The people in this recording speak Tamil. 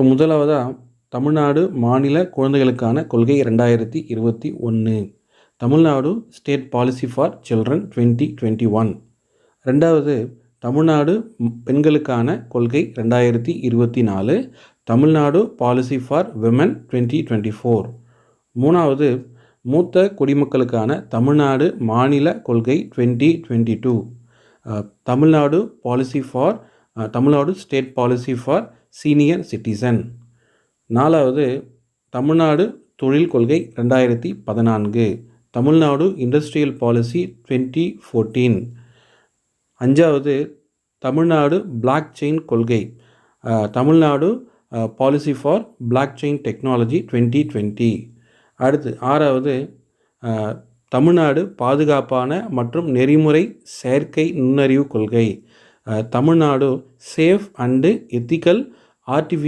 முதலாவதாக தமிழ்நாடு மாநில குழந்தைகளுக்கான கொள்கை 2021. Tamil Nadu state policy for children 2021. ரெண்டாவது தமிழ்நாடு பெண்களுக்கான கொள்கை 2024. Tamil Nadu policy for women 2024. மூணாவது மூத்த குடிமக்களுக்கான தமிழ்நாடு மாநில கொள்கை 2022. Tamil Nadu policy for Tamil Nadu state policy for senior citizen. நாலாவது தமிழ்நாடு தொழில் கொள்கை 2014. Tamil Nadu industrial policy 2014. அஞ்சாவது தமிழ்நாடு பிளாக் செயின் கொள்கை, Tamil Nadu policy for block chain technology 2020. அடுத்து ஆறாவது தமிழ்நாடு பாதுகாப்பான மற்றும் நெறிமுறை செயற்கை நுண்ணறிவு கொள்கை, Tamil Nadu safe and ethical artificial